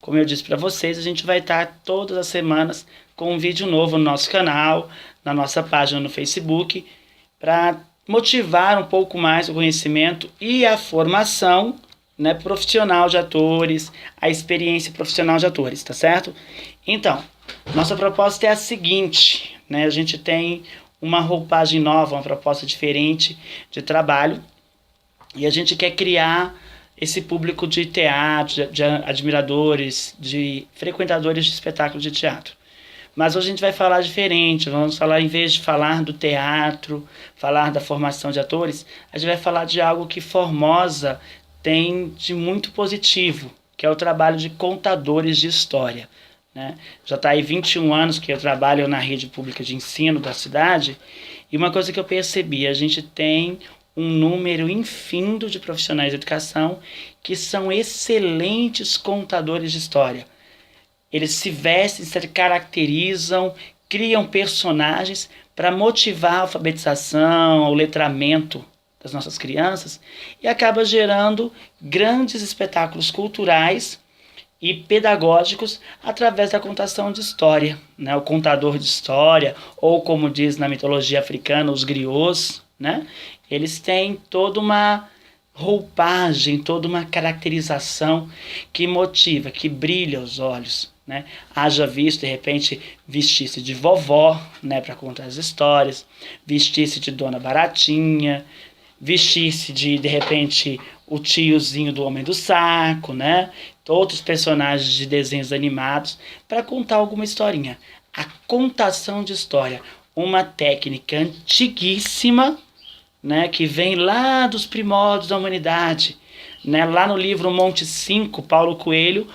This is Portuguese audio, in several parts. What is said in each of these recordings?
Como eu disse para vocês, a gente vai estar todas as semanas com um vídeo novo no nosso canal, na nossa página no Facebook, para motivar um pouco mais o conhecimento e a formação, né, profissional de atores, a experiência profissional de atores, tá certo? Então, nossa proposta é a seguinte, né, a gente tem uma roupagem nova, uma proposta diferente de trabalho, e a gente quer criar esse público de teatro, de admiradores, de frequentadores de espetáculos de teatro. Mas hoje a gente vai falar diferente, vamos falar, em vez de falar do teatro, falar da formação de atores, a gente vai falar de algo que Formosa tem de muito positivo, que é o trabalho de contadores de história. Né? Já está aí 21 anos que eu trabalho na rede pública de ensino da cidade, e uma coisa que eu percebi, a gente tem um número infindo de profissionais de educação que são excelentes contadores de história. Eles se vestem, se caracterizam, criam personagens para motivar a alfabetização, o letramento das nossas crianças e acaba gerando grandes espetáculos culturais e pedagógicos através da contação de história, né? O contador de história, ou como diz na mitologia africana, os griots, né? Eles têm toda uma roupagem, toda uma caracterização que motiva, que brilha os olhos, né? Haja visto, de repente, vestir-se de vovó, né, para contar as histórias, vestir-se de Dona Baratinha, vestir-se de repente, o tiozinho do Homem do Saco, né? Outros personagens de desenhos animados, para contar alguma historinha. A contação de história, uma técnica antiguíssima, né, que vem lá dos primórdios da humanidade. Né? Lá no livro Monte 5, Paulo Coelho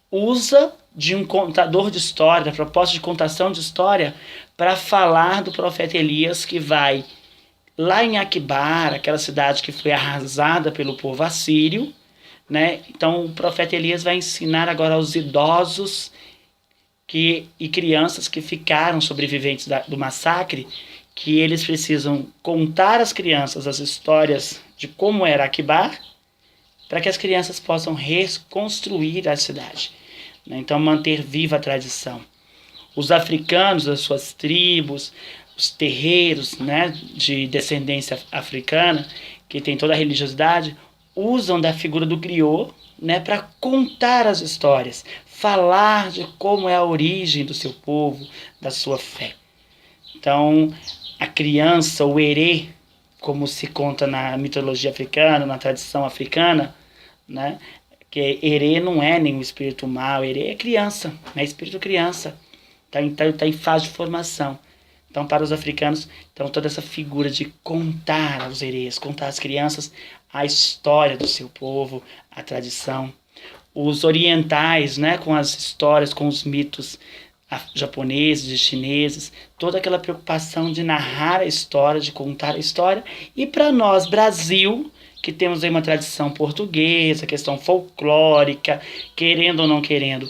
usa de um contador de história, da proposta de contação de história, para falar do profeta Elias, que vai lá em Aquibar, aquela cidade que foi arrasada pelo povo assírio, né? Então o profeta Elias vai ensinar agora aos idosos e crianças que ficaram sobreviventes do massacre, que eles precisam contar às crianças as histórias de como era Aquibar, para que as crianças possam reconstruir a cidade. Né? Então manter viva a tradição. Os africanos, as suas tribos, os terreiros, né, de descendência africana, que tem toda a religiosidade, usam da figura do griot, né, para contar as histórias, falar de como é a origem do seu povo, da sua fé. Então, a criança, o herê, como se conta na mitologia africana, na tradição africana, né, que herê não é nenhum espírito mau, herê é criança, é espírito criança, está em fase de formação. Então, para os africanos, então, toda essa figura de contar aos herês, contar às crianças a história do seu povo, a tradição. Os orientais, né, com as histórias, com os mitos japoneses e chineses, toda aquela preocupação de narrar a história, de contar a história. E para nós, Brasil, que temos aí uma tradição portuguesa, questão folclórica, querendo ou não querendo,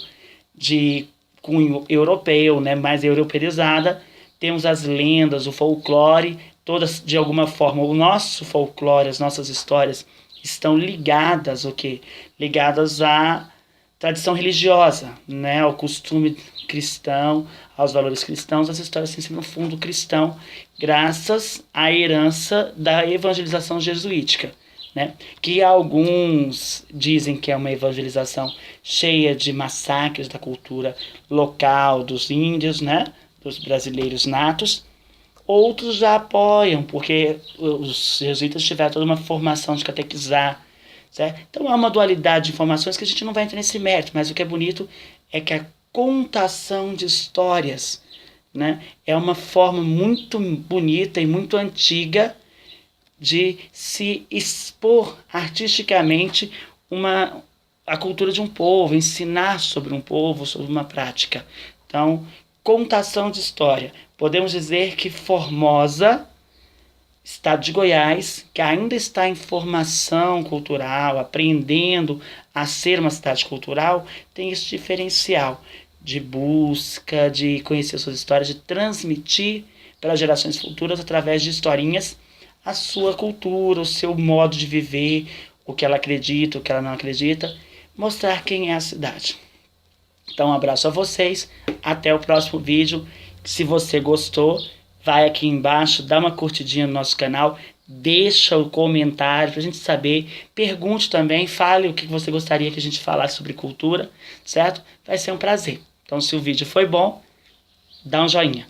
de cunho europeu, né, mais europeizada, temos as lendas, o folclore, todas, de alguma forma, o nosso folclore, as nossas histórias estão ligadas, o quê? Ligadas à tradição religiosa, né? Ao costume cristão, aos valores cristãos, as histórias têm no fundo cristão, graças à herança da evangelização jesuítica. Né? Que alguns dizem que é uma evangelização cheia de massacres da cultura local dos índios, né? Dos brasileiros natos. Outros já apoiam, porque os jesuítas tiveram toda uma formação de catequizar. Certo? Então há uma dualidade de informações que a gente não vai entrar nesse mérito, mas o que é bonito é que a contação de histórias, né, é uma forma muito bonita e muito antiga de se expor artisticamente a cultura de um povo, ensinar sobre um povo, sobre uma prática. Então, contação de história. Podemos dizer que Formosa, estado de Goiás, que ainda está em formação cultural, aprendendo a ser uma cidade cultural, tem esse diferencial de busca, de conhecer suas histórias, de transmitir para gerações futuras, através de historinhas, a sua cultura, o seu modo de viver, o que ela acredita, o que ela não acredita, mostrar quem é a cidade. Então, um abraço a vocês, até o próximo vídeo. Se você gostou, vai aqui embaixo, dá uma curtidinha no nosso canal, deixa o comentário pra gente saber, pergunte também, fale o que você gostaria que a gente falasse sobre cultura, certo? Vai ser um prazer. Então, se o vídeo foi bom, dá um joinha.